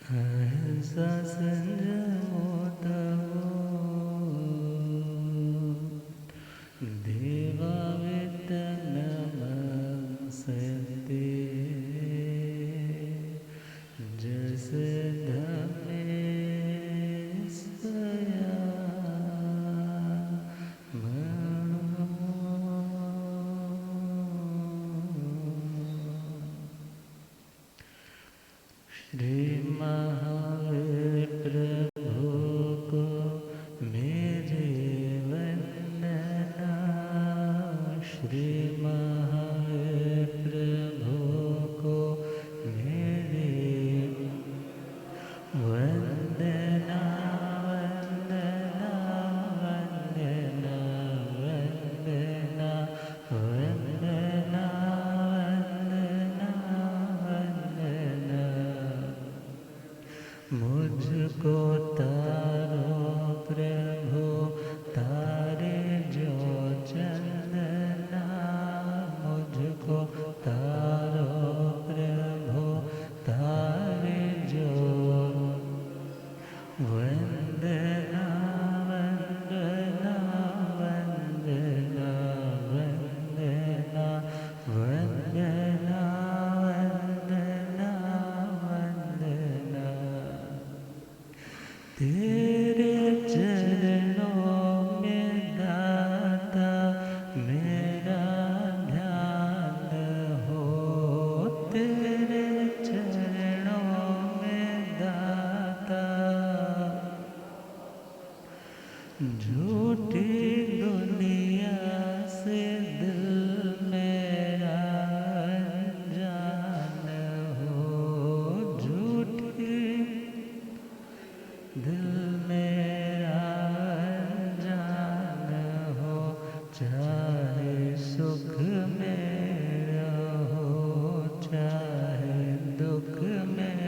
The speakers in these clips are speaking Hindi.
अहिंसा संयमो तपो देवावेतनमसते जस धमे स्वया श्री महावीर प्रभु को मेरे वंदना। श्री महावीर प्रभु को मेरे वंदना वंदना वंदना वंदना वंदना वंदना वंदना। मुझको तारो प्रभु तारे जो चंदना। मुझको तारो प्रभु तारे जो वंदना वंदना वंदना वंदना वंदना वंदना वंदना। तेरे चरणों में दाता मेरा ध्यान हो। तेरे चरणों में दाता झूठी दुनिया से दिल मेरा अनजान हो। झूठी दिल मेरा अनजान हो। चाहे सुख में रहो चाहे दुख में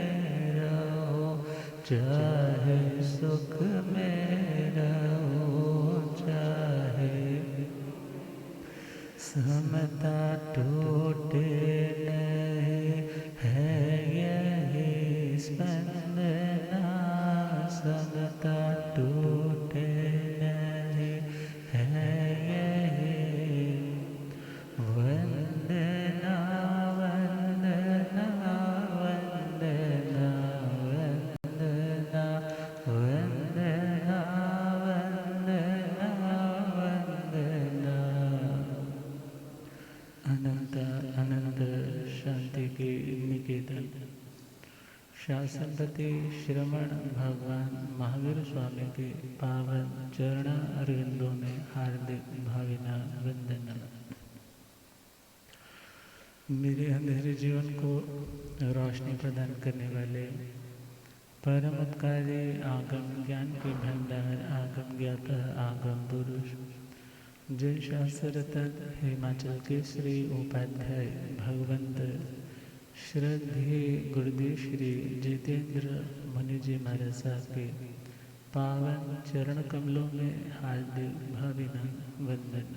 रहो। चाहे सुख में रहो चाहे समता टूटे नहीं है यही स्पंदना। समता टूटे नहीं है यही वंदना वंदना वंदना वंदना वंदना वंदना वंदना। अनंत अनंत शांति के निकेतन शासनपति श्रमण भगवान महावीर स्वामी के पावन चरण अरविंदों में हार्दिक भावना वंदन। मेरे अंधेरे जीवन को रोशनी प्रदान करने वाले परम उपकारी आगम ज्ञान के भंडार आगम ज्ञाता आगम पुरुष जय शास्त्र रतन हिमाचल के श्री उपाध्याय भगवंत श्रद्धेय गुरुदेव श्री जितेंद्र मुनि जी महाराज साहब के पावन चरण कमलों में हार्दिक भावना वंदन।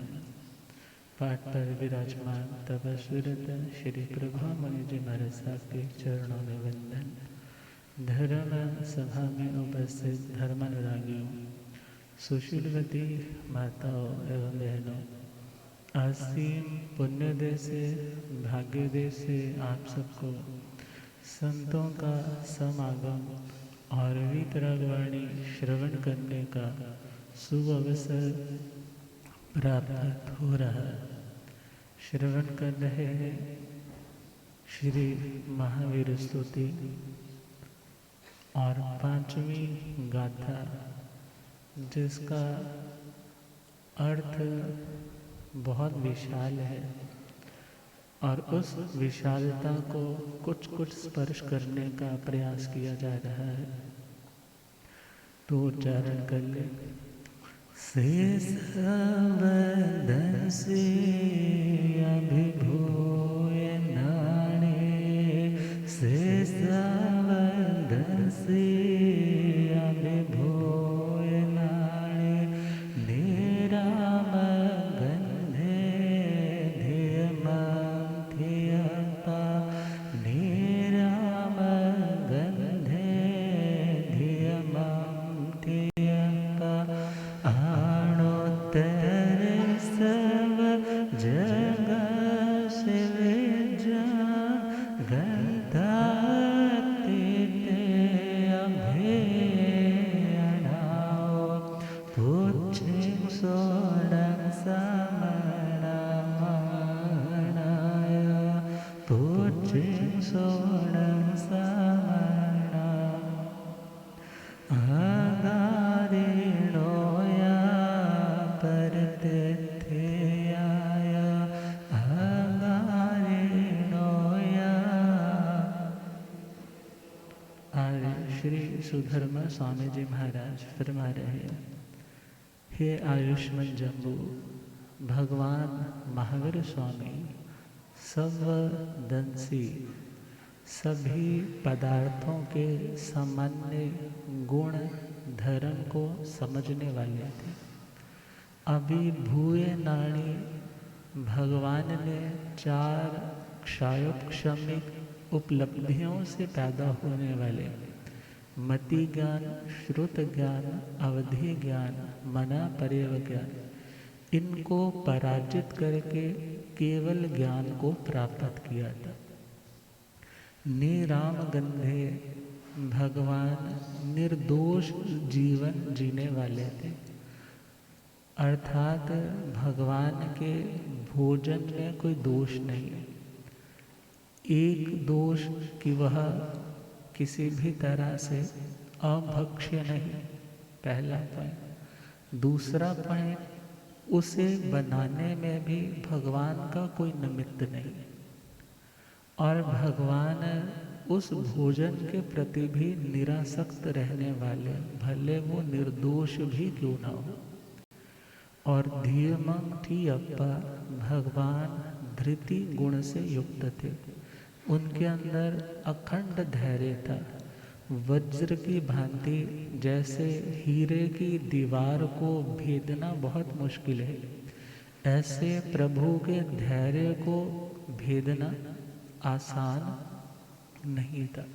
पाठ पर विराजमान तपस्विरत श्री प्रभा मुनि जी महाराज साहब के चरणों में वंदन। धर्म सभा में उपस्थित धर्मानुरागियों, सुशीलवती माताओं एवं बहनों, असीम पुण्योदय से भाग्योदय से आप सबको संतों का समागम और वीतरागवाणी श्रवण करने का शुभ अवसर प्राप्त हो रहा है। श्रवण कर रहे हैं श्री महावीर स्तुति और पांचवी गाथा, जिसका अर्थ बहुत विशाल है और उस विशालता को कुछ कुछ स्पर्श करने का प्रयास किया जा रहा है। तो उच्चारण कर ले। शेषवदन से अभिभूय नाणे। शेषवदन से अभिभूय नाणे। निराम गंधे ध्यमंथियपा। निराम गंधे आज श्री सुधर्मा स्वामी जी महाराज फरमा रहे, हे आयुष्मान जम्बू, भगवान महावीर स्वामी सर्वदंशी, सभी पदार्थों के सामान्य गुण धर्म को समझने वाले थे। अभी भूय नाणी भगवान ने 4 क्षायोपशमिक उपलब्धियों से पैदा होने वाले मति ज्ञान, श्रुत ज्ञान, अवधि ज्ञान, मना पर्यव ज्ञान, इनको पराजित करके केवल ज्ञान को प्राप्त किया था। निराम गंधे भगवान निर्दोष जीवन जीने वाले थे, अर्थात भगवान के भोजन में कोई दोष नहीं। एक दोष कि वह किसी भी तरह से अभक्ष्य नहीं, पहला पॉइंट। दूसरा पॉइंट, उसे बनाने में भी भगवान का कोई निमित्त नहीं, और भगवान उस भोजन के प्रति भी निरासक्त रहने वाले, भले वो निर्दोष भी क्यों ना हो। और धीमं ठीयप्पा भगवान धृति गुण से युक्त थे, उनके अंदर अखंड धैर्य था। वज्र की भांति, जैसे हीरे की दीवार को भेदना बहुत मुश्किल है, ऐसे प्रभु के धैर्य को भेदना आसान नहीं था।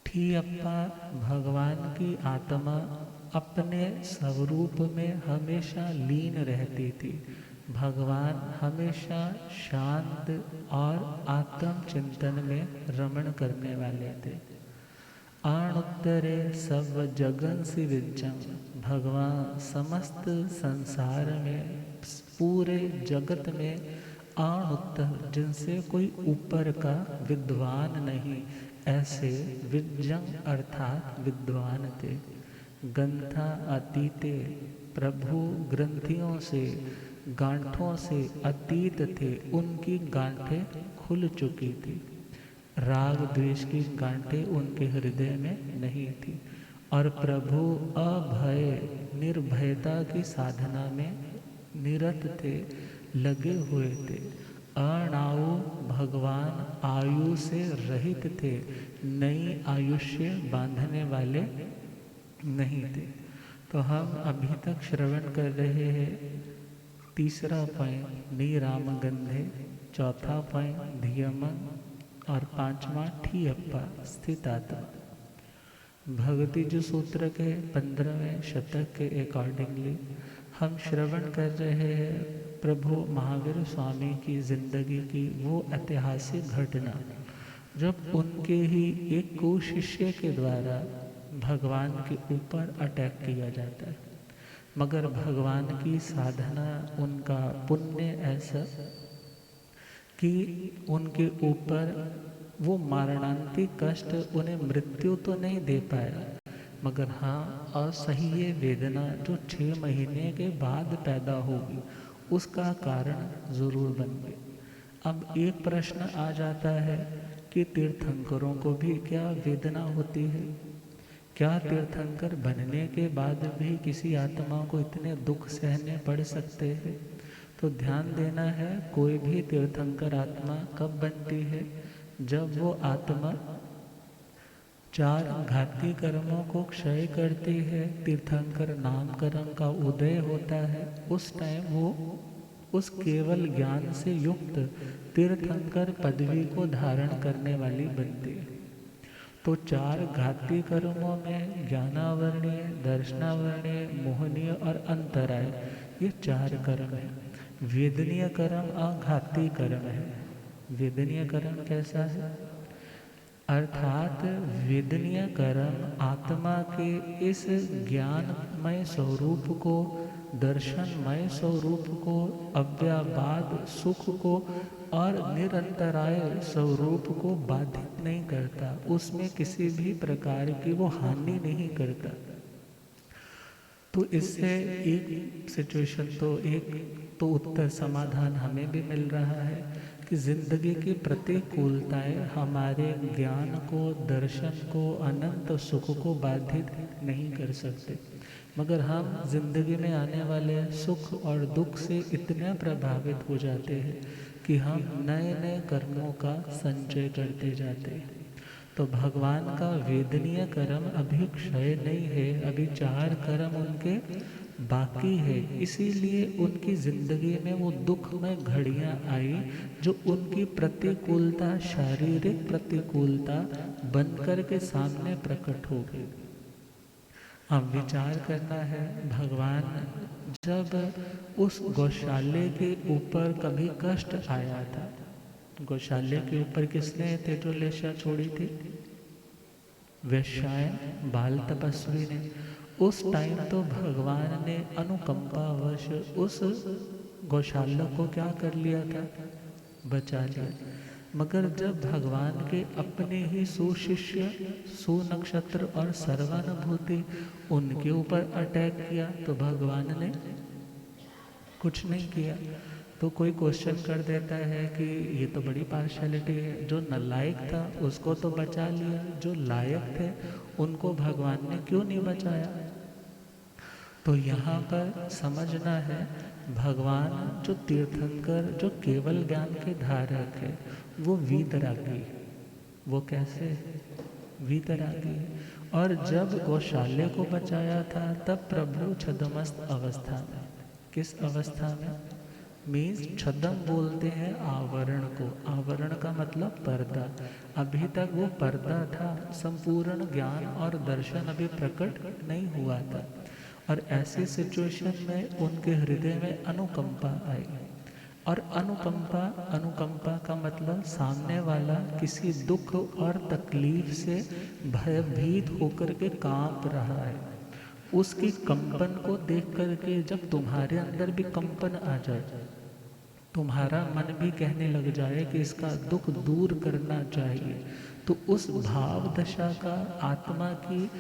ठीयप्पा भगवान की आत्मा अपने स्वरूप में हमेशा लीन रहती थी। भगवान हमेशा शांत और आत्म चिंतन में रमण करने वाले थे। आणुत्तरे सब जगन सी विज्जम, भगवान समस्त संसार में, पूरे जगत में आणुत्तर, जिनसे कोई ऊपर का विद्वान नहीं, ऐसे विज्जम अर्थात विद्वान थे। ग्रंथा अतीते, प्रभु ग्रंथियों से, गांठों से अतीत थे, उनकी गांठें खुल चुकी थी। राग द्वेष की गांठें उनके हृदय में नहीं थी, और प्रभु अभय निर्भयता की साधना में निरत थे, लगे हुए थे। अणाउ भगवान आयु से रहित थे, नई आयुष्य बांधने वाले नहीं थे। तो हम अभी तक श्रवण कर रहे हैं तीसरा पॉइंट निराम गंधे, चौथा पॉइंट धियमन, और पांचवा ठीयप्पा स्थित आत्मा। भक्ति जो सूत्र के 15वें शतक के अकॉर्डिंगली हम श्रवण कर रहे हैं प्रभु महावीर स्वामी की जिंदगी की वो ऐतिहासिक घटना, जब उनके ही एक को शिष्य के द्वारा भगवान के ऊपर अटैक किया जाता है, मगर भगवान की साधना, उनका पुण्य ऐसा कि उनके ऊपर वो मरणांतिक कष्ट, उन्हें मृत्यु तो नहीं दे पाया, मगर हाँ असह्य वेदना जो 6 महीने के बाद पैदा होगी उसका कारण जरूर बन गई। अब एक प्रश्न आ जाता है कि तीर्थंकरों को भी क्या वेदना होती है? क्या तीर्थंकर बनने के बाद भी किसी आत्मा को इतने दुख सहने पड़ सकते हैं? तो ध्यान देना है, कोई भी तीर्थंकर आत्मा कब बनती है? जब वो आत्मा 4 घाती कर्मों को क्षय करती है, तीर्थंकर नाम कर्म का उदय होता है, उस टाइम वो उस केवल ज्ञान से युक्त तीर्थंकर पदवी को धारण करने वाली बनती है। तो 4 घाती कर्मों में ज्ञानावरणीय, दर्शनावरणीय, मोहनीय और अंतराय, ये 4 कर्म है। वेदनीय कर्म अघाती कर्म है। वेदनीय कर्म कैसा है? अर्थात वेदनीय कर्म आत्मा के इस ज्ञानमय स्वरूप को, दर्शनमय स्वरूप को, अव्याबाद सुख को और निरंतराय स्वरूप को बाधित नहीं करता, उसमें किसी भी प्रकार की वो हानि नहीं करता। तो इससे एक सिचुएशन तो एक तो उत्तर समाधान हमें भी मिल रहा है कि जिंदगी की प्रतिकूलताएं हमारे ज्ञान को, दर्शन को, अनंत सुख को बाधित नहीं कर सकते, मगर हम जिंदगी में आने वाले सुख और दुख से इतने प्रभावित हो जाते हैं कि हम नए नए कर्मों का संचय करते जाते हैं। तो भगवान का वेदनीय कर्म अभी क्षय नहीं है, अभी 4 कर्म उनके बाकी है। इसीलिए उनकी जिंदगी में वो दुखमय घड़ियां आई जो उनकी प्रतिकूलता, शारीरिक प्रतिकूलता बनकर के सामने प्रकट हो गई। अब विचार करना है, भगवान जब उस गौशाले के ऊपर कभी कष्ट आया था, गौशाले के ऊपर किसने तेजोलेशा छोड़ी थी? वैश्यायन बाल तपस्वी ने। उस टाइम तो भगवान ने अनुकंपावश उस गौशाला को क्या कर लिया था? बचा लिया। मगर जब भगवान के अपने ही सुशिष्य, सुनक्षत्र और सर्वानुभूति उनके ऊपर अटैक किया तो भगवान ने कुछ नहीं किया। तो कोई क्वेश्चन कर देता है कि ये तो बड़ी पार्शलिटी है, जो नालायक था उसको तो बचा लिया, जो लायक थे उनको भगवान ने क्यों नहीं बचाया? तो यहाँ पर समझना है, भगवान जो तीर्थंकर, जो केवल ज्ञान के धारक है, वो वीतरागी। वो कैसे? वीतरागी। और जब गौशाले को बचाया था तब प्रभु छद्मस्त अवस्था में। किस अवस्था में? मीन्स छद्म बोलते हैं आवरण को। आवरण का मतलब पर्दा। अभी तक वो पर्दा था, संपूर्ण ज्ञान और दर्शन अभी प्रकट नहीं हुआ था। और ऐसी सिचुएशन में उनके हृदय में अनुकंपा आई। और अनुकंपा का मतलब सामने वाला किसी दुख और तकलीफ से भयभीत होकर के कांप रहा है, उसकी कंपन को देख करके जब तुम्हारे अंदर भी कंपन आ जाए, तुम्हारा मन भी कहने लग जाए कि इसका दुख दूर करना चाहिए, तो उस भाव दशा का, आत्मा की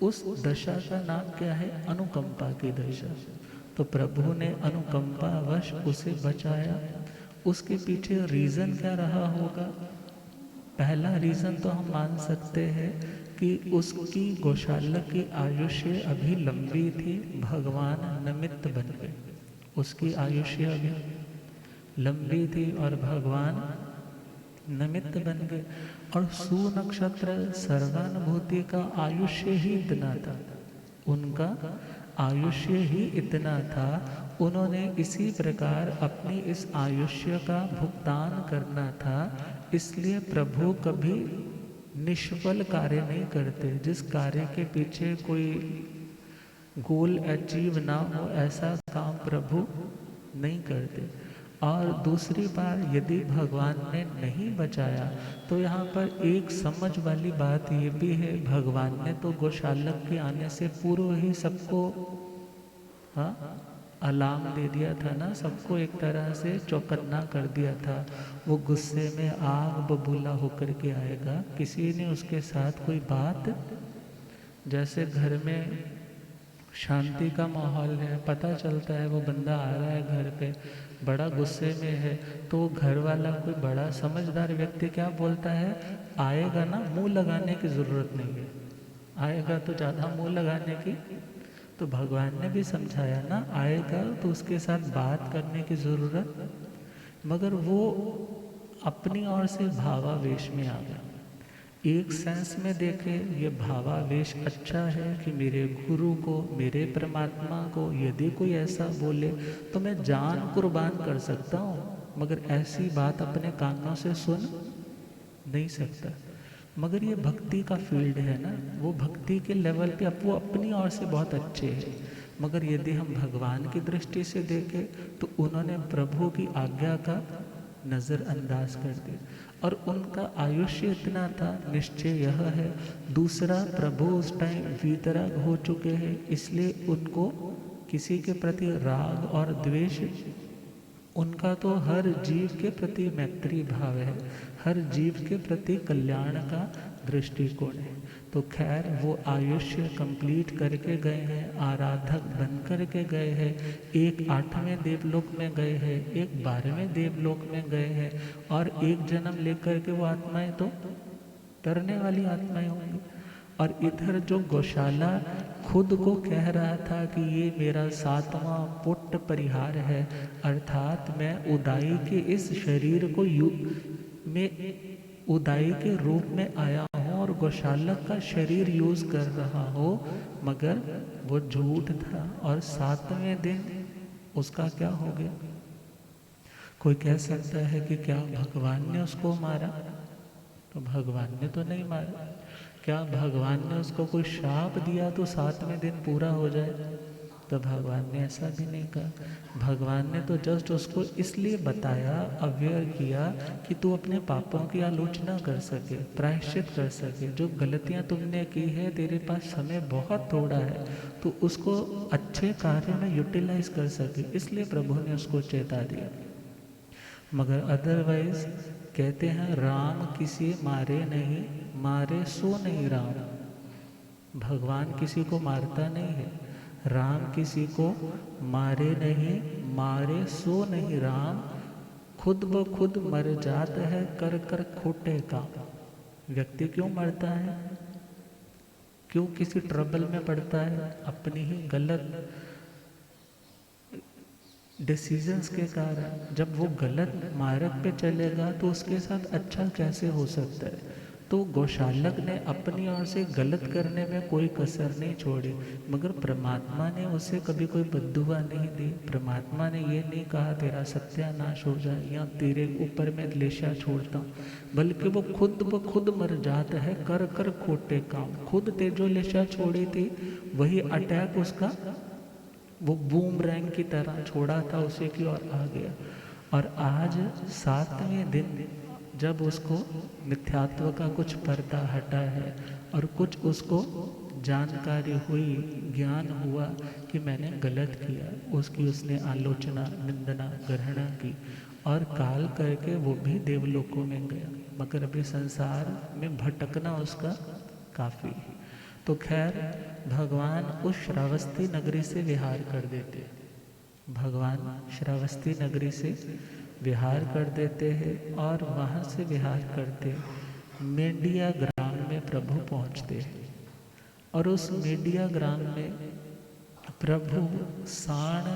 उस दशा का नाम क्या है? अनुकंपा की दशा। तो प्रभु ने अनुकंपावश उसे बचाया। उसके पीछे रीज़न क्या रहा होगा? पहला रीज़न तो हम मान सकते हैं कि उसकी गौशाला की आयुष्य अभी लंबी थी, भगवान निमित्त बन गए। उसकी आयुष्य अभी लंबी थी और भगवान निमित्त बन गए। और सुनक्षत्र सर्वानुभूति का आयुष्य ही इतना था, उनका आयुष्य ही इतना था। उन्होंने इसी प्रकार अपनी इस आयुष्य का भुगतान करना था। इसलिए प्रभु कभी निष्फल कार्य नहीं करते। जिस कार्य के पीछे कोई गोल अचीव ना हो, ऐसा काम प्रभु नहीं करते। और दूसरी बार यदि भगवान ने नहीं बचाया तो यहाँ पर एक समझ वाली बात ये भी है, भगवान ने तो गौशालक के आने से पूर्व ही सबको अलार्म दे दिया था ना, सबको एक तरह से चौकन्ना कर दिया था। वो गुस्से में आग बबूला होकर के आएगा। किसी ने उसके साथ कोई बात, जैसे घर में शांति का माहौल है, पता चलता है वो बंदा आ रहा है घर पे, बड़ा गुस्से में है, तो घर वाला कोई बड़ा समझदार व्यक्ति क्या बोलता है? आएगा ना, मुंह लगाने की ज़रूरत नहीं है, आएगा तो ज़्यादा मुंह लगाने की। तो भगवान ने भी समझाया ना, आएगा तो उसके साथ बात करने की ज़रूरत, मगर वो अपनी ओर से भावावेश में आ गया। एक सेंस में देखें, ये भावावेश अच्छा है कि मेरे गुरु को, मेरे परमात्मा को यदि कोई ऐसा बोले तो मैं जान कुर्बान कर सकता हूँ, मगर ऐसी बात अपने कानों से सुन नहीं सकता। मगर ये भक्ति का फील्ड है ना, वो भक्ति के लेवल पे अब वो अपनी ओर से बहुत अच्छे हैं। मगर यदि हम भगवान की दृष्टि से देखें तो उन्होंने प्रभु की आज्ञा का नज़रअंदाज कर दिया और उनका आयुष्य इतना था, निश्चय यह है। दूसरा, प्रभु उस टाइम वीतराग हो चुके हैं, इसलिए उनको किसी के प्रति राग और द्वेष, उनका तो हर जीव के प्रति मैत्री भाव है, हर जीव के प्रति कल्याण का दृष्टिकोण है। तो खैर वो आयुष्य कंप्लीट करके गए हैं, आराधक बन करके गए हैं, एक 8वें देवलोक में गए हैं, एक 12वें देवलोक में गए हैं, और एक जन्म लेकर के वो आत्माएं तो तरने वाली आत्माएं होंगी। और इधर जो गौशाला खुद को कह रहा था कि ये मेरा 7वां पुट्ट परिहार है, अर्थात मैं उदाई के इस शरीर को में उदाई के रूप में आया हूँ और गौशालक का शरीर यूज कर रहा हो, मगर वो झूठ था। और 7वें दिन उसका क्या हो गया? कोई कह सकता है कि क्या भगवान ने उसको मारा? तो भगवान ने तो नहीं मारा। क्या भगवान ने उसको कोई श्राप दिया तो 7वें दिन पूरा हो जाए? तो भगवान ने ऐसा भी नहीं कहा। भगवान ने तो जस्ट उसको इसलिए बताया, अवेयर किया कि तू अपने पापों की आलोचना कर सके, प्रायश्चित कर सके। जो गलतियां तुमने की है, तेरे पास समय बहुत थोड़ा है, तो उसको अच्छे कार्य में यूटिलाइज कर सके, इसलिए प्रभु ने उसको चेता दिया। मगर अदरवाइज कहते हैं राम किसी मारे नहीं, मारे सो नहीं राम। भगवान किसी को मारता नहीं है, राम किसी को मारे नहीं, मारे सो नहीं राम, खुद ब खुद मर जाता है कर कर खोटे काम। व्यक्ति क्यों मरता है? क्यों किसी ट्रबल में पड़ता है? अपनी ही गलत डिसीजंस के कारण। जब वो गलत मार्ग पे चलेगा तो उसके साथ अच्छा कैसे हो सकता है? तो गौशालक ने अपनी ओर से गलत करने में कोई कसर नहीं छोड़ी, मगर परमात्मा ने उसे कभी कोई बद्दुआ नहीं दी। परमात्मा ने ये नहीं कहा तेरा सत्यानाश हो जाए या तेरे ऊपर मैं लेशा छोड़ता हूँ, बल्कि वो खुद ब खुद मर जाता है कर कर खोटे काम। खुद ते जो लेशा छोड़ी थी वही अटैक उसका वो बूमरैंग की तरह छोड़ा था उसे की ओर आ गया। और आज 7वें दिन जब उसको मिथ्यात्व का कुछ पर्दा हटा है और कुछ उसको जानकारी हुई, ज्ञान हुआ कि मैंने गलत किया, उसकी उसने आलोचना, निंदना, ग्रहणा की और काल करके वो भी देवलोकों में गया। मगर अभी संसार में भटकना उसका काफ़ी है। तो खैर भगवान उस श्रावस्ती नगरी से विहार कर देते, भगवान श्रावस्ती नगरी से विहार कर देते हैं और वहाँ से विहार करते मेंडिया ग्राम में प्रभु पहुँचते हैं। और उस मेंडिया ग्राम में प्रभु साण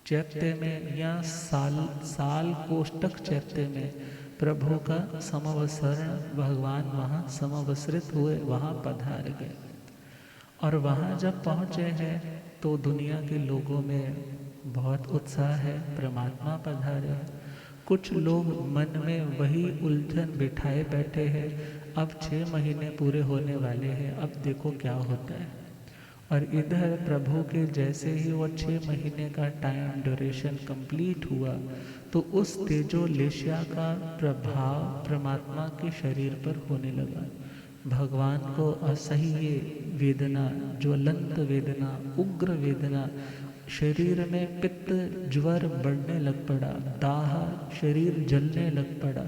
चैत्य में या साल कोष्टक चैत्य में प्रभु का समवसरण भगवान वहाँ समवसरित हुए, वहाँ पधार गए। और वहाँ जब पहुँचे हैं तो दुनिया के लोगों में बहुत उत्साह है, परमात्मा पधारे हैं। कुछ लोग मन में वही उलझन बिठाए बैठे हैं, अब 6 महीने पूरे होने वाले हैं, अब देखो क्या होता है। और इधर प्रभु के जैसे ही वो 6 महीने का टाइम ड्यूरेशन कंप्लीट हुआ तो उस तेजो लेशिया का प्रभाव परमात्मा के शरीर पर होने लगा। भगवान को असह्य वेदना, ज्वलंत वेदना, उग्र वेदना, शरीर में पित्त ज्वर बढ़ने लग पड़ा, दाह, शरीर जलने लग पड़ा।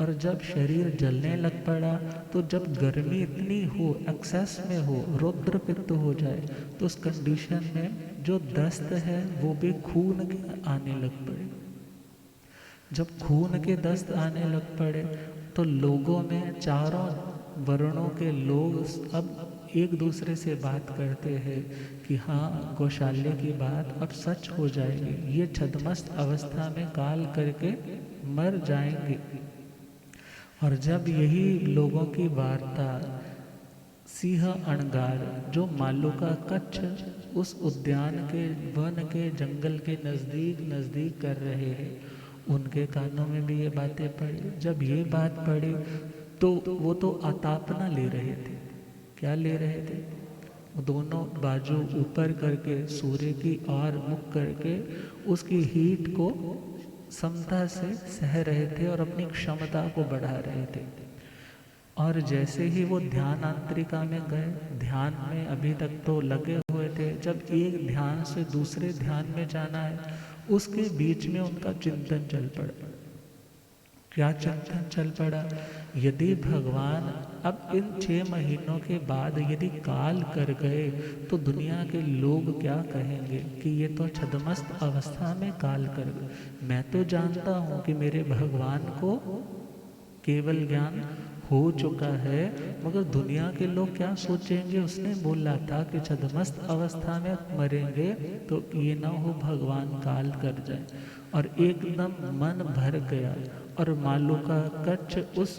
और जब शरीर जलने लग पड़ा तो जब गर्मी इतनी हो, एक्सेस में हो, रौद्र पित्त हो जाए, तो उस कंडीशन में जो दस्त है वो भी खून के आने लग पड़े। जब खून के दस्त आने लग पड़े तो लोगों में चारों वर्णों के लोग अब एक दूसरे से बात करते हैं कि हाँ गौशाल्य की बात अब सच हो जाएगी, ये छद्मस्त अवस्था में काल करके मर जाएंगे। और जब यही लोगों की वार्ता सिंह अणगार जो मालूका कच्छ उस उद्यान के वन के जंगल के नज़दीक नज़दीक कर रहे हैं, उनके कानों में भी ये बातें पड़ी। जब ये बात पड़ी तो वो तो आतापना ले रहे थे। क्या ले रहे थे? दोनों बाजू ऊपर करके सूर्य की ओर मुख करके उसकी हीट को समता से सह रहे थे और अपनी क्षमता को बढ़ा रहे थे। और जैसे ही वो ध्यान आंतरिका में गए, ध्यान में अभी तक तो लगे हुए थे, जब एक ध्यान से दूसरे ध्यान में जाना है उसके बीच में उनका चिंतन चल पड़ा। क्या चिंतन चल पड़ा। यदि भगवान अब इन 6 महीनों के बाद यदि काल कर गए तो दुनिया के लोग क्या कहेंगे कि ये तो छद्मस्त अवस्था में काल कर गए। मैं तो जानता हूँ कि मेरे भगवान को केवल ज्ञान हो चुका है, मगर दुनिया के लोग क्या सोचेंगे। उसने बोला था कि छद्मस्त अवस्था में मरेंगे तो ये ना हो भगवान काल कर जाए। और एकदम मन भर गया और मालूका कच्छ उस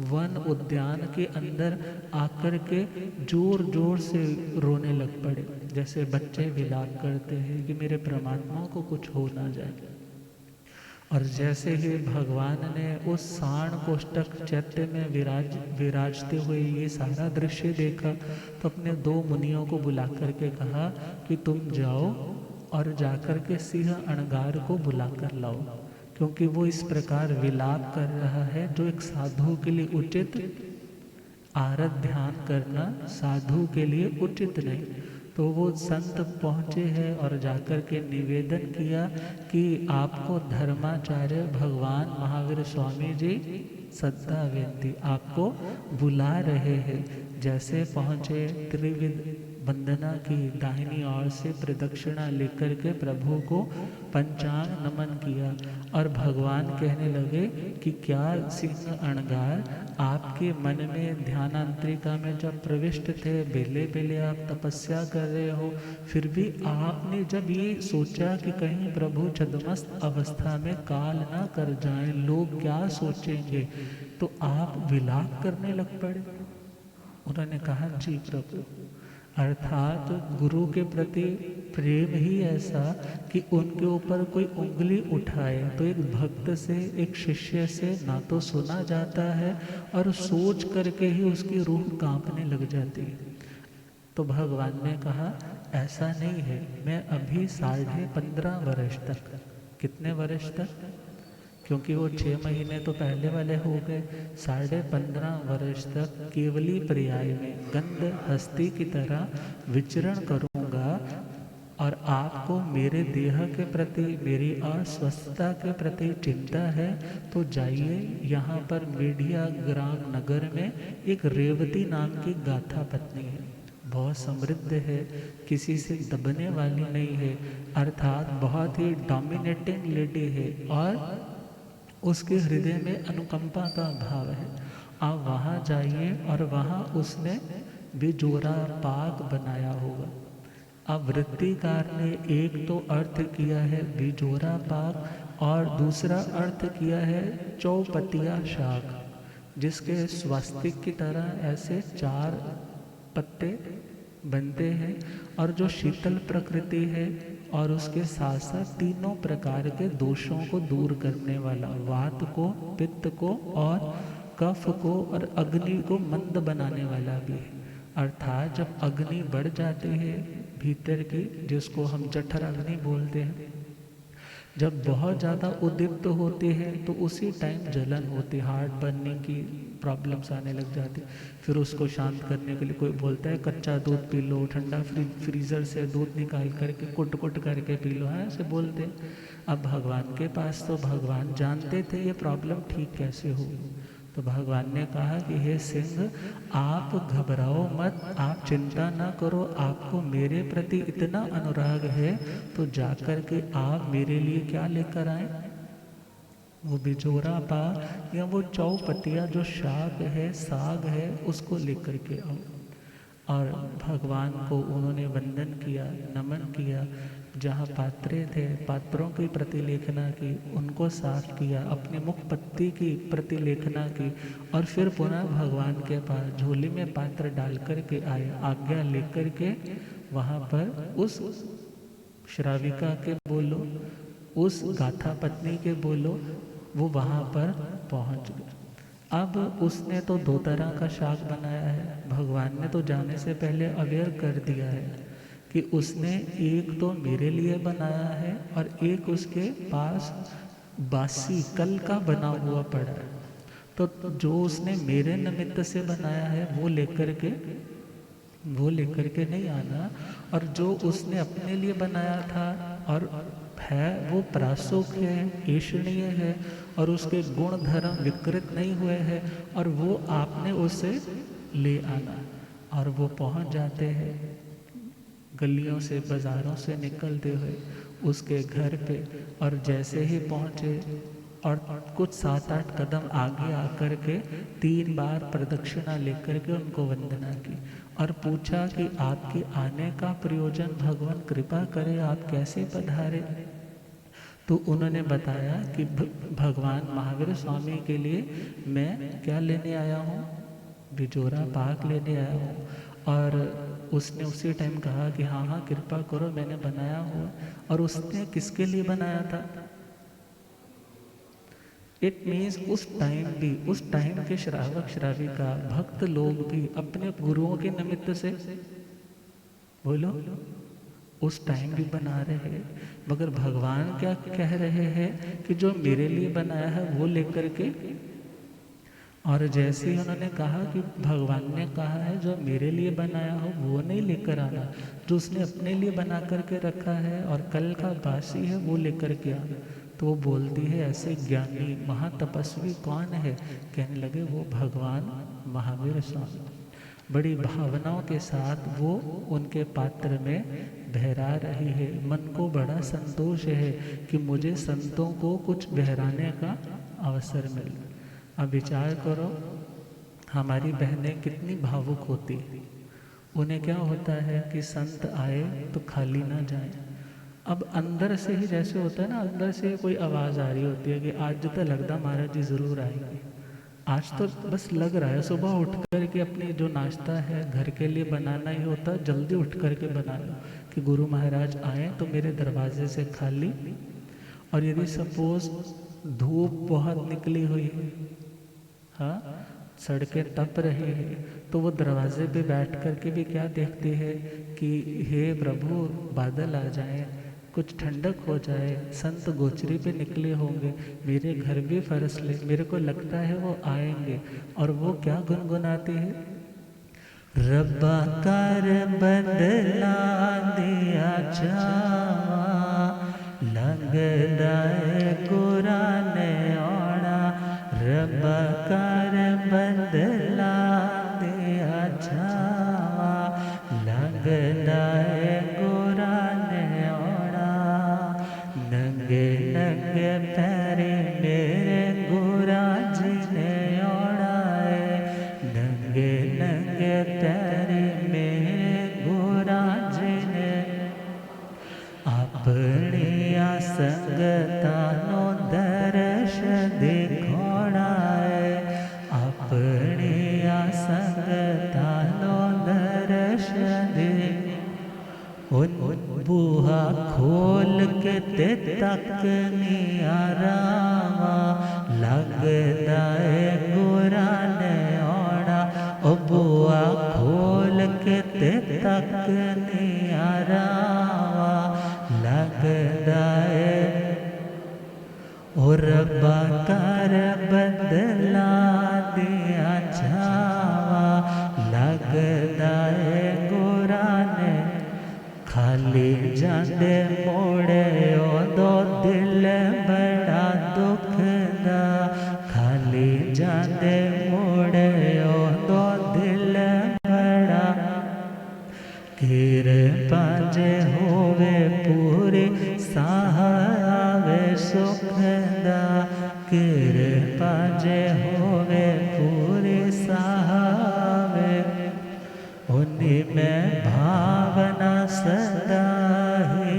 वन उद्यान के अंदर आकर के जोर जोर से रोने लग पड़े, जैसे बच्चे विलाप करते हैं कि मेरे परमात्मा को कुछ हो ना जाए। और जैसे ही भगवान ने उस साण कोष्ठक चैत्य में विराजते हुए ये सारा दृश्य देखा तो अपने 2 मुनियों को बुला करके कहा कि तुम जाओ और जाकर के सिंह अणगार को बुलाकर लाओ, क्योंकि वो इस प्रकार विलाप कर रहा है जो एक साधु के लिए उचित आरत ध्यान करना साधु के लिए उचित नहीं। तो वो संत पहुँचे हैं और जाकर के निवेदन किया कि आपको धर्माचार्य भगवान महावीर स्वामी जी सद्दा वेंती आपको बुला रहे हैं। जैसे पहुँचे त्रिविध वंदना की, दाहिनी ओर से प्रदक्षिणा लेकर के प्रभु को पंचांग नमन किया और भगवान कहने लगे कि क्या सिंह अणगार आपके मन में ध्यानांतरिका में जब प्रविष्ट थे, बेले बेले आप तपस्या कर रहे हो, फिर भी आपने जब ये सोचा कि कहीं प्रभु छद्मस्त अवस्था में काल ना कर जाएं, लोग क्या सोचेंगे, तो आप विलाप करने लग पड़े। उन्होंने कहा जी प्रभु, अर्थात गुरु के प्रति प्रेम ही ऐसा कि उनके ऊपर कोई उंगली उठाए तो एक भक्त से, एक शिष्य से ना तो सुना जाता है और सोच करके ही उसकी रूह कांपने लग जाती है। तो भगवान ने कहा ऐसा नहीं है, मैं अभी 15.5 वर्ष तक, कितने वर्ष तक, क्योंकि वो 6 महीने तो पहले वाले हो गए, 15.5 वर्ष तक केवली पर्याय में गंध हस्ती की तरह विचरण करूँगा। और आपको मेरे देह के प्रति, मेरी अस्वस्थता के प्रति चिंता है तो जाइए, यहाँ पर मेढ़िया ग्राम नगर में एक रेवती नाम की गाथा पत्नी है, बहुत समृद्ध है, किसी से दबने वाली नहीं है, अर्थात बहुत ही डोमिनेटिंग लेडी है और उसके हृदय में अनुकंपा का भाव है। आप वहाँ जाइए और वहाँ उसने बेजोरा पाक बनाया होगा। अब वृत्तिकार ने एक तो अर्थ किया है बेजोरा पाक और दूसरा अर्थ किया है चौपतिया शाक, जिसके स्वास्तिक की तरह ऐसे 4 पत्ते बनते हैं और जो शीतल प्रकृति है और उसके साथ साथ 3 प्रकार के दोषों को दूर करने वाला, वात को, पित्त को और कफ को और अग्नि को मंद बनाने वाला भी है। अर्थात जब अग्नि बढ़ जाती है भीतर की, जिसको हम जठर अग्नि बोलते हैं, जब बहुत ज़्यादा उद्दीप्त होते हैं तो उसी टाइम जलन होती, हार्ट बर्निंग की प्रॉब्लम्स आने लग जाती। फिर उसको शांत करने के लिए कोई बोलता है कच्चा दूध पी लो, ठंडा फ्रीज़र से दूध निकाल करके कुट कुट करके पी लो, है ऐसे बोलते। अब भगवान के पास तो भगवान जानते थे ये प्रॉब्लम ठीक कैसे हो, तो भगवान ने कहा कि हे सिंह, आप घबराओ मत, आप चिंता ना करो, आपको मेरे प्रति इतना अनुराग है तो जाकर के आप मेरे लिए क्या लेकर आए, वो बिजोरा पाक या वो चौपतिया जो शाक है, साग है, उसको लेकर के आओ। और भगवान को उन्होंने वंदन किया, नमन किया, जहाँ पात्रे थे पात्रों की प्रतिलेखना की, उनको साफ किया, अपनी मुख पत्ती की प्रतिलेखना की और फिर पुनः भगवान के पास झोली में पात्र डाल कर के आए, आज्ञा लेकर के वहाँ पर उस श्राविका के बोलो, उस गाथा पत्नी के बोलो, वो वहाँ पर पहुँच गए। अब उसने तो 2 तरह का शाक बनाया है, भगवान ने तो जाने से पहले अवेयर कर दिया है कि उसने एक तो मेरे लिए बनाया है और एक उसके पास बासी कल का बना हुआ पड़ा है, तो जो उसने मेरे निमित्त से बनाया है वो लेकर के नहीं आना, और जो उसने अपने लिए बनाया था और है वो प्रासुक है, ईर्षणीय है और उसके गुण धर्म विकृत नहीं हुए हैं, और वो आपने उसे ले आना। और वो पहुंच जाते हैं गलियों से, बाज़ारों से निकलते हुए उसके घर पे, और जैसे ही पहुँचे और कुछ 7-8 कदम आगे आकर के 3 बार प्रदक्षिणा लेकर के उनको वंदना की और पूछा कि आपके आने का प्रयोजन, भगवान कृपा करे, आप कैसे पधारे। तो उन्होंने बताया कि भगवान महावीर स्वामी के लिए मैं क्या लेने आया हूँ, बिजोरा पाक लेने आया हूँ। और उसने उसी टाइम कहा कि हाँ हाँ कृपा करो, मैंने बनाया हुआ। और उसने किसके लिए बनाया था? इट मीन्स उस टाइम भी, उस टाइम के श्रावक श्राविका भक्त लोग भी अपने गुरुओं के निमित्त से, बोलो, उस टाइम भी बना रहे हैं। मगर भगवान क्या कह रहे हैं कि जो मेरे लिए बनाया है वो लेकर के। और जैसे ही उन्होंने कहा कि भगवान ने कहा है जो मेरे लिए बनाया हो वो नहीं लेकर आना, जो उसने अपने लिए बना करके रखा है और कल का बासी है वो लेकर के आना। तो वो बोलती है ऐसे ज्ञानी महातपस्वी कौन है? कहने लगे वो भगवान महावीर स्वामी। बड़ी भावनाओं के साथ वो उनके पात्र में बहरा रही है। मन को बड़ा संतोष है कि मुझे संतों को कुछ बहराने का अवसर मिला। अब विचार करो, हमारी बहनें कितनी भावुक होती हैं। उन्हें क्या होता है कि संत आए तो खाली ना जाए। अब अंदर से ही जैसे होता है ना, अंदर से कोई आवाज़ आ रही होती है कि आज तो लगता महाराज जी ज़रूर आएंगे, आज तो बस लग रहा है। सुबह उठ कर के अपनी जो नाश्ता है घर के लिए बनाना ही होता है, जल्दी उठ कर के बना लो कि गुरु महाराज आए तो मेरे दरवाजे से खाली। और यदि सपोज धूप बहुत निकली हुई है, हाँ, सड़कें तप रही है, तो वो दरवाजे पे बैठ कर के भी क्या देखते हैं कि हे प्रभु बादल आ जाए, कुछ ठंडक हो जाए, संत गोचरी पे निकले होंगे, मेरे घर भी फरस ले, मेरे को लगता है वो आएंगे। और वो क्या गुनगुनाती है? रब्बा कर बदला दिया छावा, लगदा है कुरान औड़ा। रब्बा कर बदला दिया छावा, लगदा है कुरान औड़ा। नंगे नंगे पैरे मेरे गुरा जी ने ओढ़ा है, नंगे नंगे पैरे मेरे गुरा जी ने। अपनी संगता नो दर्श दिखोड़ा है, अपनी संगता नो दर्श दिख। उन बूहा खोल के ते तक निया रावा, लगदा है गुरा ने ओढ़ा। ओ बूहा खोल के ते तक निया रावा, लगदा है। ओ रब्बा कर बदला दिया छावा, लगदा है गुरा ने। खाली जांदे मोड़े ओ दो दिल बड़ा दुखदा, खाली जांदे मोड़े ओ दो दिल बड़ा। कृपा जे होवे पूरी सावे सुखदा, कृपा जे होवे पूरी सावे। उन्हीं में भावना सदा ही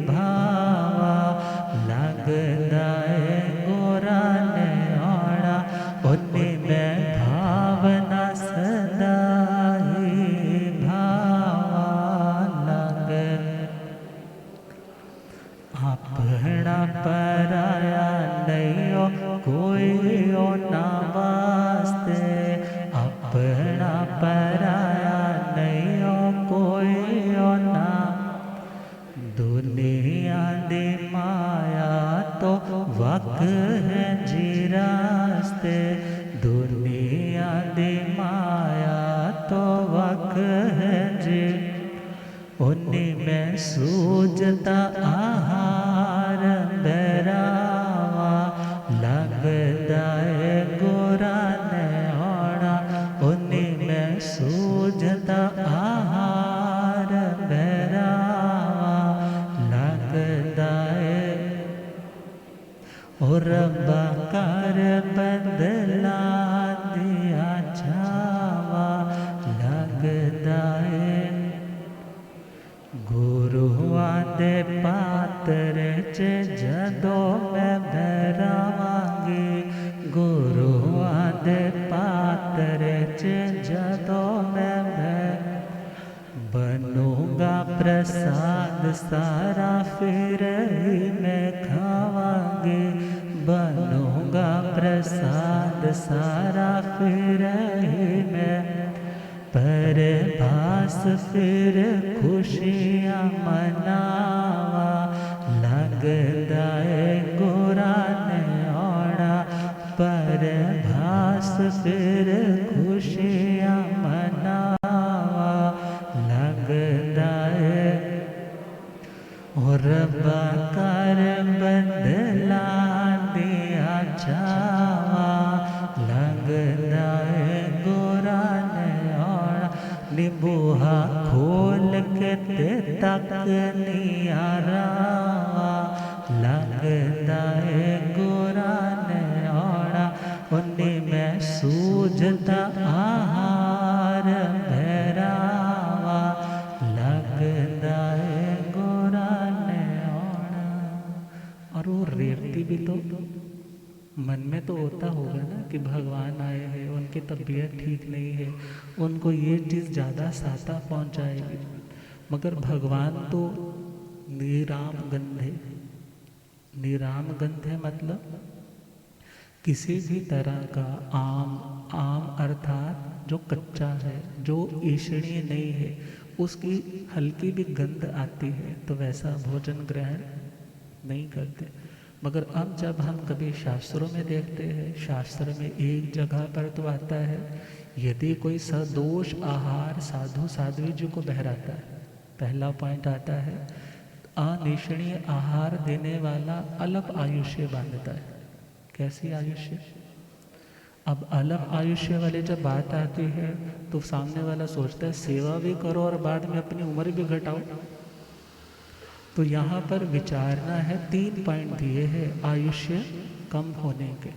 भावा, लगदा है गोरा ने ओढ़ा। उन्हीं में भावना सदा ही भावा, अपना पराया नहीं हो कोई हो ना वास्ते, अपना पराया नहीं हो कोई हो ना। दुनिया दी माया तो वक है जी रास्ते, दुनिया दी माया तो वक है जी। उन्हीं में सूझता आहार सूझता आहार बहरावा लगदा है। और रब्बा कर बदला दिया छावा लगदा है। गुरुआं दे पात्र च जदों मैं बहरावांगी, गुरुआं दे पात्र च जदों मैं बनूंगा प्रसाद सारा फिर ही मैं खावांगी, बनूंगा प्रसाद सारा फिर ही मैं परभास फिर खुशियाँ मनावा लगदा है। गोरा ने औड़ा परभास फिर खुशियाँ मनावा लगदा है। और रब्बा कर बदला दिया छावा लगदा है। गोरा ने औड़ा निबूहा खोल के ते तक नियारावा लगदा है। गोरा ने औड़ा उन्हीं में सूझता आहार भैरावा लगदा है। गोरा ने औड़ा। और वो रेवती भी तो मन में तो होता होगा ना कि भगवान आए हैं, उनकी तबीयत ठीक नहीं है, उनको ये चीज़ ज़्यादा साता पहुंचाएगी। मगर भगवान तो निराम गंध है। निराम गंध है मतलब किसी भी तरह का आम अर्थात जो कच्चा है, जो ईषणीय नहीं है, उसकी हल्की भी गंध आती है तो वैसा भोजन ग्रहण नहीं करते। मगर अब जब हम कभी शास्त्रों में देखते हैं, शास्त्र में एक जगह पर तो आता है, यदि कोई सदोष आहार साधु साध्वी जी को बहराता है, पहला पॉइंट आता है अनिषणीय आहार देने वाला अल्प आयुष्य बांधता है। कैसी आयुष्य? अब अल्प आयुष्य वाले जब बात आती है तो सामने वाला सोचता है सेवा भी करो और बाद में अपनी उम्र भी घटाओ। तो यहाँ पर विचारना है, 3 पॉइंट दिए हैं आयुष्य कम होने के।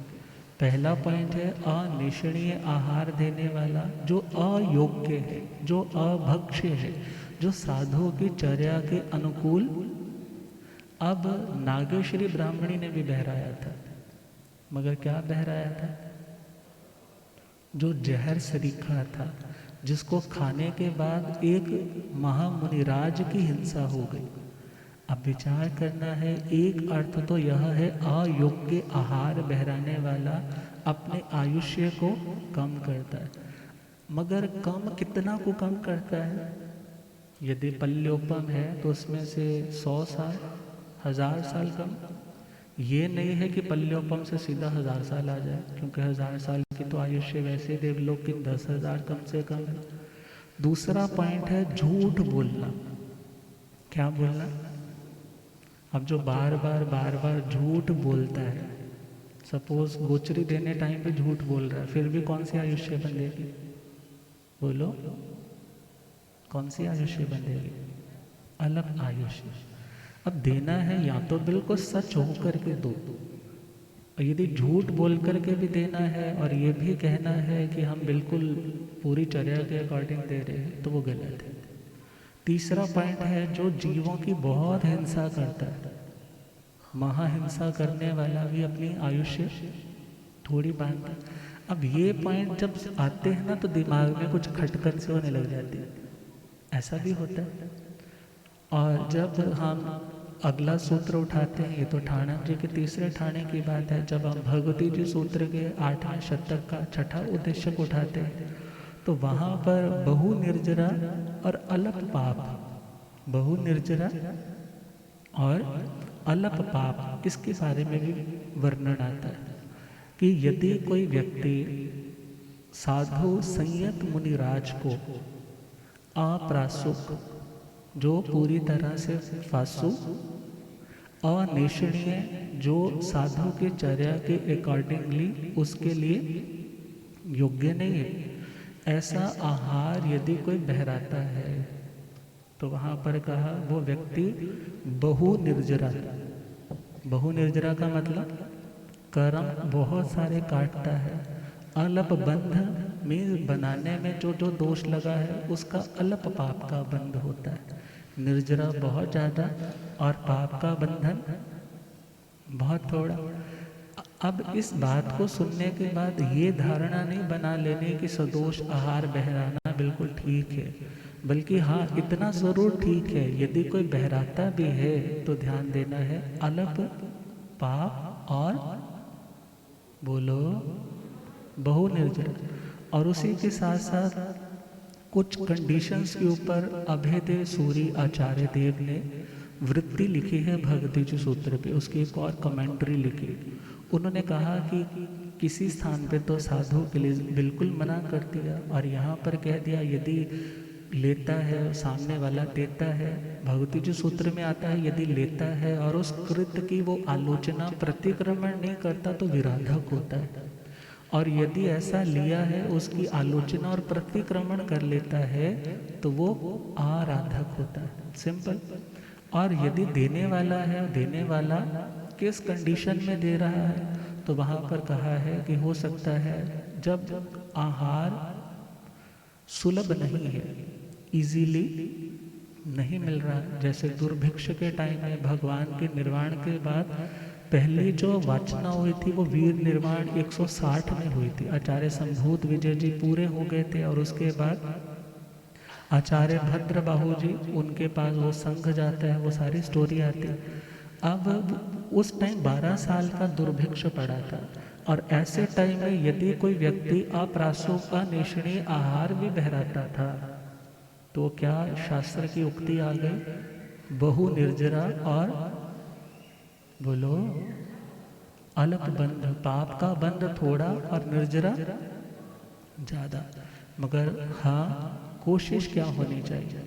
पहला पॉइंट है अनिषणीय आहार देने वाला, जो अयोग्य है, जो अभक्ष्य है, जो साधुओं की चर्या के अनुकूल। अब नागेश्वरी ब्राह्मणी ने भी बहराया था, मगर क्या बहराया था? जो जहर सरीखा था, जिसको खाने के बाद एक महामुनिराज की हिंसा हो गई। अब विचार करना है, एक अर्थ तो यह है अयोग्य आहार बहराने वाला अपने आयुष्य को कम करता है, मगर कम कितना को कम करता है? यदि पल्योपम है तो उसमें से 100 साल 1000 साल कम। ये नहीं है कि पल्योपम से सीधा 1000 साल आ जाए, क्योंकि 1000 साल की तो आयुष्य वैसे देवलोक की 10,000 कम से कम है। दूसरा पॉइंट है झूठ बोलना। क्या बोलना? अब जो बार बार झूठ बोलता है, सपोज गोचरी देने टाइम पे झूठ बोल रहा है, फिर भी कौन सी आयुष्य बंधेगी? बोलो, कौन सी आयुष्य बंधेगी? अल्प आयुष्य। अब देना है या तो बिल्कुल सच हो करके दो, और यदि झूठ बोल करके भी देना है और ये भी कहना है कि हम बिल्कुल पूरी चर्या के अकॉर्डिंग दे रहे हैं, तो वो गलत है। तीसरा पॉइंट है जो जीवों की बहुत हिंसा करता है, महाहिंसा करने वाला भी अपनी आयुष्य थोड़ी बांधता है। अब ये पॉइंट जब आते हैं ना तो दिमाग में कुछ खटकन से होने लग जाती है, ऐसा भी होता है। और जब हम अगला सूत्र उठाते हैं, ये तो ठाणक जी के तीसरे ठाणे की बात है, जब हम भगवती जी सूत्र के 8वें शतक का छठा उद्देश्य उठाते हैं तो वहाँ पर बहु निर्जरा और अल्प पाप, बहु निर्जरा और अल्प पाप, इसके बारे में भी वर्णन आता है कि यदि कोई व्यक्ति साधु संयत मुनिराज को अप्रासुक, जो पूरी तरह से फासु, अनिषणीय, जो साधु के चर्या के अकॉर्डिंगली उसके लिए योग्य नहीं है, ऐसा आहार यदि कोई बहराता है तो वहाँ पर कहा वो व्यक्ति बहु निर्जरा। बहु निर्जरा का मतलब कर्म बहुत सारे काटता है। अल्प बंध मीन्स बनाने में जो जो दोष लगा है उसका अल्प पाप का बंध होता है। निर्जरा बहुत ज़्यादा और पाप का बंधन बहुत थोड़ा। अब इस बात को सुनने के बाद ये धारणा नहीं बना लेने कि सदोष आहार बहराना बिल्कुल ठीक है, बल्कि हाँ इतना ज़रूर ठीक है यदि कोई बहराता भी है तो ध्यान देना है अल्प पाप और बोलो बहु निर्जरा। और उसी के साथ साथ कुछ कंडीशंस के ऊपर अभेदे सूरी आचार्य देव ने वृत्ति लिखी है भगवती सूत्र पे, उसकी एक और कमेंट्री लिखी। उन्होंने कहा कि किसी स्थान पे तो साधु के लिए बिल्कुल मना कर दिया और यहाँ पर कह दिया यदि लेता है सामने वाला देता है। भगवती जी सूत्र में आता है यदि लेता है और उस कृत्य की वो आलोचना प्रतिक्रमण नहीं करता तो विराधक होता है, और यदि ऐसा लिया है उसकी आलोचना और प्रतिक्रमण कर लेता है तो वो आराधक होता है, सिंपल। और यदि देने वाला है, देने वाला किस कंडीशन में दे रहा है तो वहाँ पर कहा है कि हो सकता है जब आहार सुलभ नहीं है, इजीली नहीं मिल रहा है। जैसे दुर्भिक्ष के टाइम में भगवान के निर्वाण के बाद पहली जो वाचना हुई थी वो वीर निर्वाण 160 में हुई थी। आचार्य संभूत विजय जी पूरे हो गए थे और उसके बाद आचार्य भद्रबाहु जी उनके पास वो संघ जाता है, वो सारी स्टोरी आती है। अब उस टाइम 12 साल का दुर्भिक्ष पड़ा था और ऐसे टाइम में यदि कोई व्यक्ति अप्रासो का निष्णीय आहार भी बहराता था तो क्या शास्त्र की उक्ति आ गई, बहु निर्जरा और बोलो अल्प बंध, पाप का बंध थोड़ा और निर्जरा ज्यादा। मगर हाँ कोशिश क्या होनी चाहिए,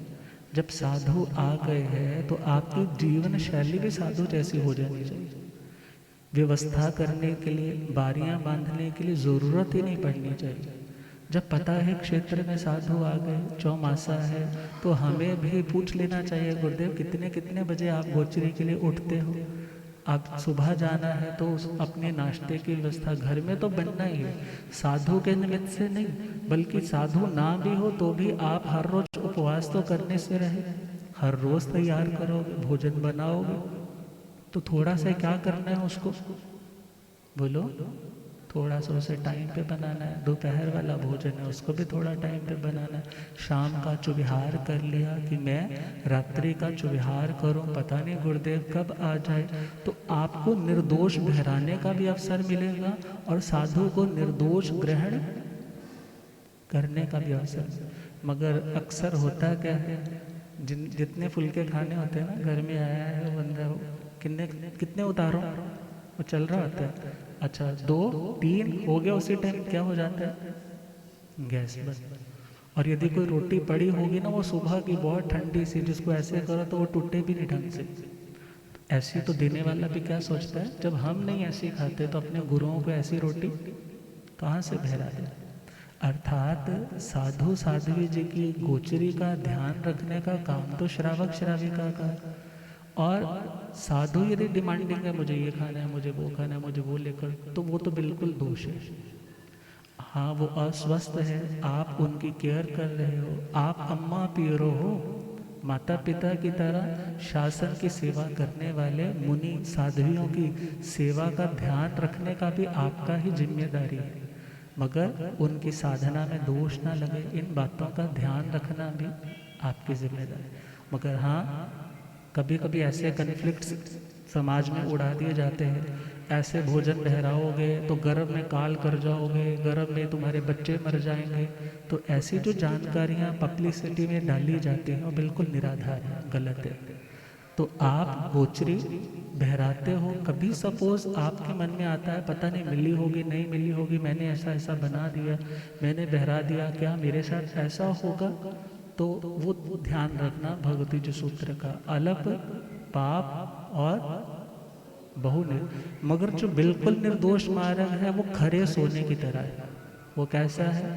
जब साधु आ गए हैं तो आपकी जीवन शैली भी साधु जैसी हो जानी चाहिए। व्यवस्था करने के लिए, बारियां बांधने के लिए ज़रूरत ही नहीं पड़नी चाहिए। जब पता है क्षेत्र में साधु आ गए, चौमासा है, तो हमें भी पूछ लेना चाहिए गुरुदेव कितने कितने बजे आप गोचरी के लिए उठते हो। अब सुबह जाना है तो अपने नाश्ते की व्यवस्था घर में तो बनना ही है, साधु के निमित्त से नहीं, बल्कि साधु ना भी हो तो भी आप हर रोज उपवास तो करने से रहे, हर रोज तैयार करोगे, भोजन बनाओगे तो थोड़ा सा क्या करना है उसको बोलो, थोड़ा सा उसे टाइम पे बनाना है। दोपहर वाला भोजन है उसको भी थोड़ा टाइम पे बनाना है। शाम का चुविहार कर लिया कि मैं रात्रि का चुविहार करूं, पता नहीं गुरुदेव कब आ जाए, तो आपको निर्दोष बहराने का भी अवसर मिलेगा और साधु को निर्दोष ग्रहण करने का भी अवसर। मगर अक्सर होता क्या है, जितने फुलके खाने होते हैं ना, घर में आया है वो बंदा, कितने उतारो, वो चल रहा होता है, अच्छा 2 3 हो गया, उसी टाइम क्या हो जाता है गैस बंद। और यदि कोई रोटी पड़ी होगी ना वो सुबह की बहुत ठंडी सी, जिसको ऐसे करो तो वो टूटे भी नहीं ढंग से। ऐसी तो देने वाला भी क्या सोचता है, जब हम नहीं ऐसी खाते तो अपने गुरुओं को ऐसी रोटी कहाँ से बहरा दे। अर्थात साधु साध्वी जी की गोचरी का ध्यान रखने का काम तो श्रावक श्राविका का। और साधु यदि डिमांडिंग है मुझे ये खाना है, मुझे वो खाना है, मुझे वो लेकर, तो वो तो बिल्कुल दोष है। हाँ वो अस्वस्थ है, आप उनकी केयर कर रहे हो, आप अम्मा पियरो हो, माता पिता की तरह शासन की सेवा करने वाले मुनि साध्वियों की सेवा का ध्यान रखने का भी आपका ही जिम्मेदारी है। मगर उनकी साधना में दोष ना लगे, इन बातों का ध्यान रखना भी आपकी जिम्मेदारी। मगर हाँ कभी कभी ऐसे कन्फ्लिक्ट्स समाज में उड़ा दिए जाते हैं, ऐसे भोजन बहराओगे तो गर्भ में काल कर जाओगे, गर्भ में तुम्हारे बच्चे मर जाएंगे, तो ऐसी जो जानकारियाँ पब्लिसिटी में डाली जाती हैं वो बिल्कुल निराधार है, गलत है। तो आप गोचरी बहराते हो, कभी सपोज आपके मन में आता है पता नहीं मिली होगी नहीं मिली होगी, मैंने ऐसा ऐसा बना दिया, मैंने बहरा दिया, क्या मेरे साथ ऐसा होगा, तो वो ध्यान रखना भगवती जी सूत्र का, अल्प पाप और बहु निर्दोष। मगर जो बिल्कुल निर्दोष मार्ग है वो खरे सोने की तरह है। वो कैसा है,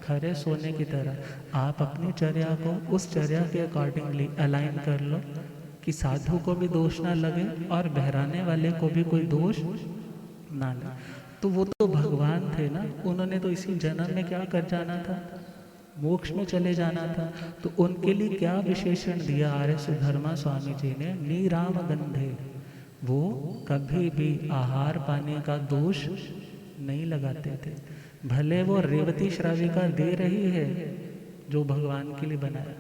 खरे सोने की तरह आप अपनी चर्या को उस चर्या के अकॉर्डिंगली अलाइन कर लो कि साधु को भी दोष ना लगे और बहराने वाले को भी कोई दोष ना लगे। तो वो तो भगवान थे ना, उन्होंने तो इसी जन्म में क्या कर जाना था, मोक्ष में चले जाना था। तो उनके लिए क्या विशेषण दिया आर्य सुधर्मा स्वामी जी ने, निराम गंधे। वो कभी भी आहार पाने का दोष नहीं लगाते थे। भले वो रेवती श्राविका दे रही है जो भगवान के लिए बनाया,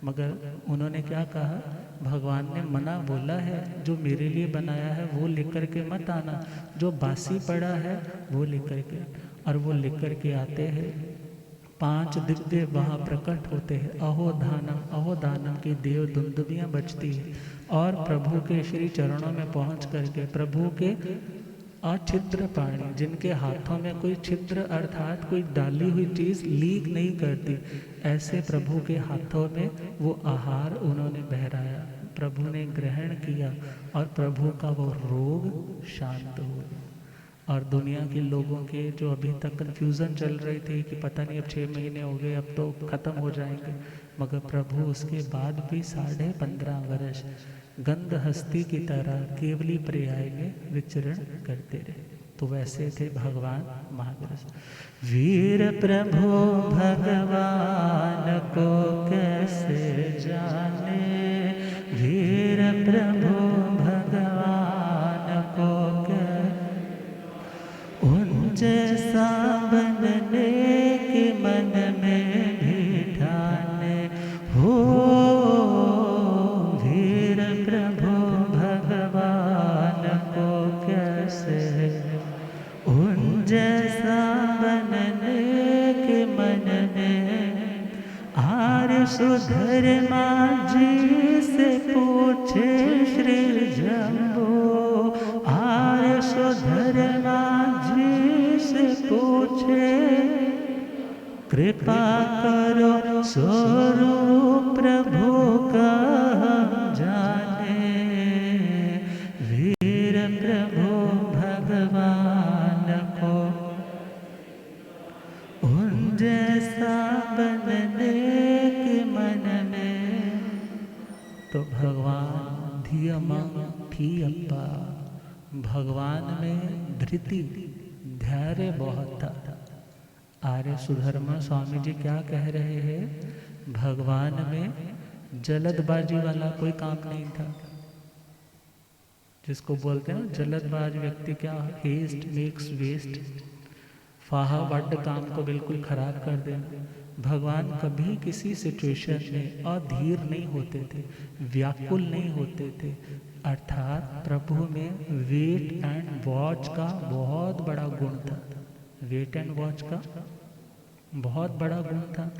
मगर उन्होंने क्या कहा, भगवान ने मना बोला है, जो मेरे लिए बनाया है वो लेकर के मत आना, जो बासी पड़ा है वो लेकर के। और वो लेकर के आते हैं, 5 दिव्य वहाँ प्रकट होते हैं, अहो दानम की देव दुंदुबियाँ बजती है। और प्रभु के श्री चरणों में पहुँच करके प्रभु के अछिद्र पाणी, जिनके हाथों में कोई छिद्र अर्थात कोई डाली हुई चीज़ लीक नहीं करती, ऐसे प्रभु के हाथों में वो आहार उन्होंने बहराया, प्रभु ने ग्रहण किया और प्रभु का वो रोग शांत हुआ। और दुनिया के लोगों के जो अभी तक कन्फ्यूज़न चल रही थी कि पता नहीं अब 6 महीने हो गए, अब तो ख़त्म हो जाएंगे, मगर प्रभु उसके बाद भी 15.5 वर्ष गंध हस्ती की तरह केवली पर्याय में विचरण करते रहे। तो वैसे थे भगवान महावीर। वीर प्रभु भगवान को कैसे जाने, वीर प्रभु भगवान को उन जैसा बनने के मन में भी ठाने हो, वीर प्रभु भगवान को कैसे उन जैसा बनने के मन में। आर्य सुधर्मा जी से पूछे श्री जम्बो, आर्य सुधर्मा जी से पूछे, कृपा करो स्वरूप प्रभु का हम जाने, वीर प्रभु भगवान को उन जैसा बनने के मन में। तो भगवान धीयमं ठीयप्पा, भगवान में धृति धैर्य बहुत था। आर्य सुधर्मा स्वामी जी क्या कह रहे हैं, भगवान में जल्दबाजी वाला कोई काम नहीं था। जिसको बोलते हैं ना जल्दबाज व्यक्ति, क्या हेस्ट मेक्स वेस्ट, फाहा वड्ड काम को बिल्कुल खराब कर देना। भगवान कभी किसी सिचुएशन में अधीर नहीं होते थे, व्याकुल नहीं होते थे। अर्थात प्रभु में वेट एंड वॉच का बहुत बड़ा गुण था, वेट एंड वॉच का बहुत बड़ा गुण था।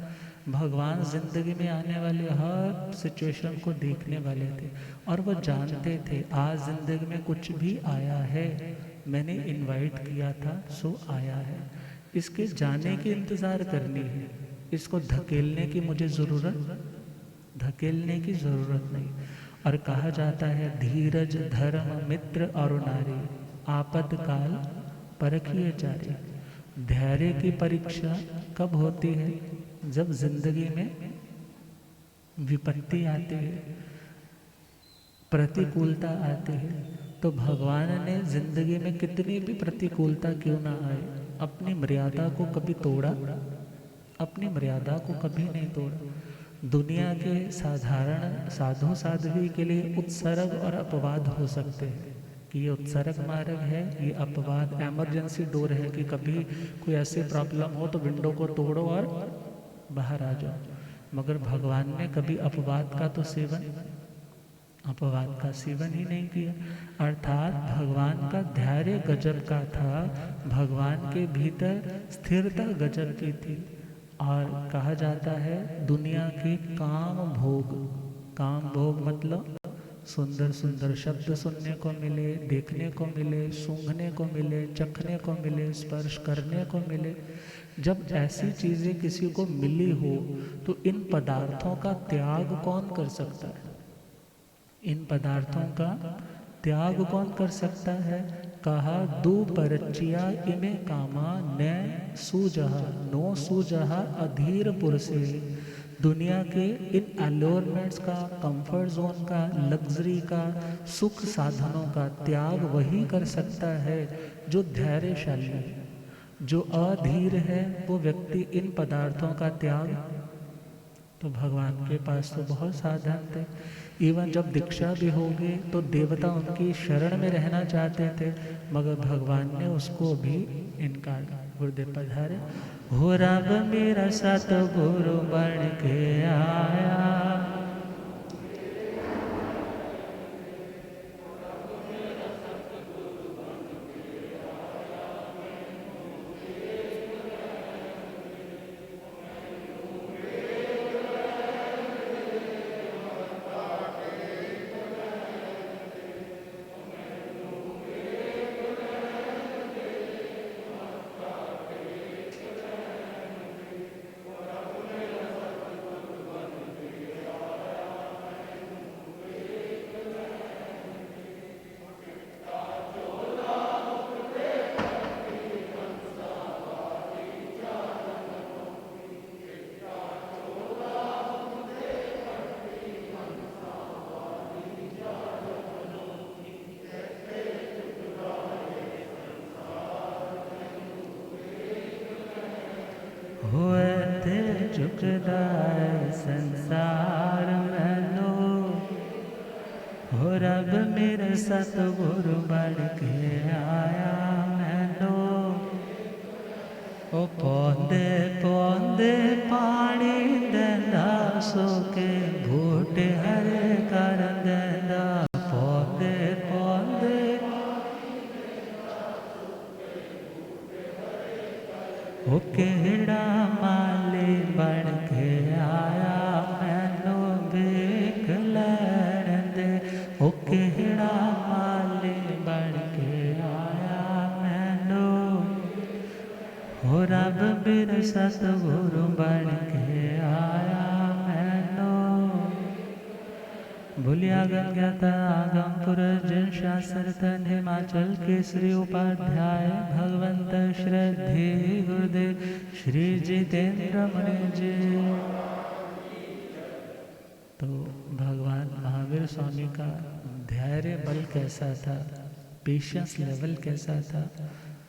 भगवान जिंदगी में आने वाले हर सिचुएशन को देखने वाले थे और वो जानते थे आज जिंदगी में कुछ भी आया है, मैंने इनवाइट किया था सो आया है, इसके जाने की इंतज़ार करनी है, इसको धकेलने की मुझे धकेलने की ज़रूरत नहीं। और कहा जाता है धीरज धर्म मित्र और नारी आपदकाल परखिए जारी। धैर्य की परीक्षा कब होती है, जब जिंदगी में विपत्ति आती है, प्रतिकूलता आती है। तो भगवान ने जिंदगी में कितनी भी प्रतिकूलता क्यों ना आए, अपनी मर्यादा को कभी तोड़ा, अपनी मर्यादा को कभी नहीं तोड़ा। दुनिया के साधारण साधु साध्वी के लिए उत्सर्ग और अपवाद हो सकते हैं कि ये उत्सर्ग मार्ग है, ये अपवाद एमरजेंसी डोर है कि कभी कोई ऐसी प्रॉब्लम हो तो विंडो को तोड़ो और बाहर आ जाओ। मगर भगवान ने कभी अपवाद का सेवन ही नहीं किया। अर्थात भगवान का धैर्य गजब का था, भगवान के भीतर स्थिरता गजब की थी। और कहा जाता है दुनिया के काम भोग मतलब सुंदर सुंदर शब्द सुनने को मिले, देखने को मिले, सूंघने को मिले, चखने को मिले, स्पर्श करने को मिले। जब ऐसी चीज़ें किसी को मिली हो तो इन पदार्थों का त्याग कौन कर सकता है, इन पदार्थों का त्याग कौन कर सकता है। कहा दू परचिया इमे कामा न सूजहा नो सूजहा अधीर पुरुषे। दुनिया के इन अलोरमेंट्स का, कंफर्ट जोन का, लग्जरी का, सुख साधनों का त्याग वही कर सकता है जो धैर्यशाली है। जो अधीर है वो व्यक्ति इन पदार्थों का त्याग, तो भगवान के पास तो बहुत साधन थे। इवन जब दीक्षा भी होगी तो देवता उनकी शरण में रहना चाहते थे, मगर भगवान ने उसको भी इनकार। गुरुदेव पधारे। हो रब मेरा सतगुरु बन के आया, हुए थे झुकदाए संसार मैनो। हो रब मेरा सतगुरु बन के आया मैनो। ओ पौंदे पौंदे पानी देंदा, सोके बूटे हरे कर देंदा। पौंदे पौंदे ओ केड़ा माली बन के आया मैनू वेख लैण दे। ओ केड़ा माली बन के आया मैनू। हो रब मेरा सतगुरु बन के आया मैनू। भूलिया गम ज्ञाता आगम पुरुष जिन शास्त्र तन हिमाचल केसरी उपाध्याय भगवंत श्रद्धे गुरुदेव श्री जितेंद्र मुनि जी। तो भगवान महावीर स्वामी का धैर्य बल कैसा था, पेशेंस लेवल कैसा था,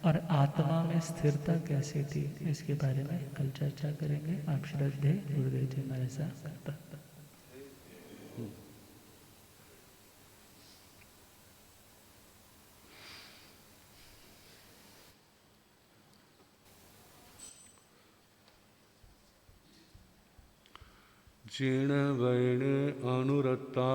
और आत्मा में स्थिरता कैसी थी, इसके बारे में कल चर्चा करेंगे। आप श्रद्धे गुरुदेव जी हमारे साथ। जीर्ण वैण अनुरक्ता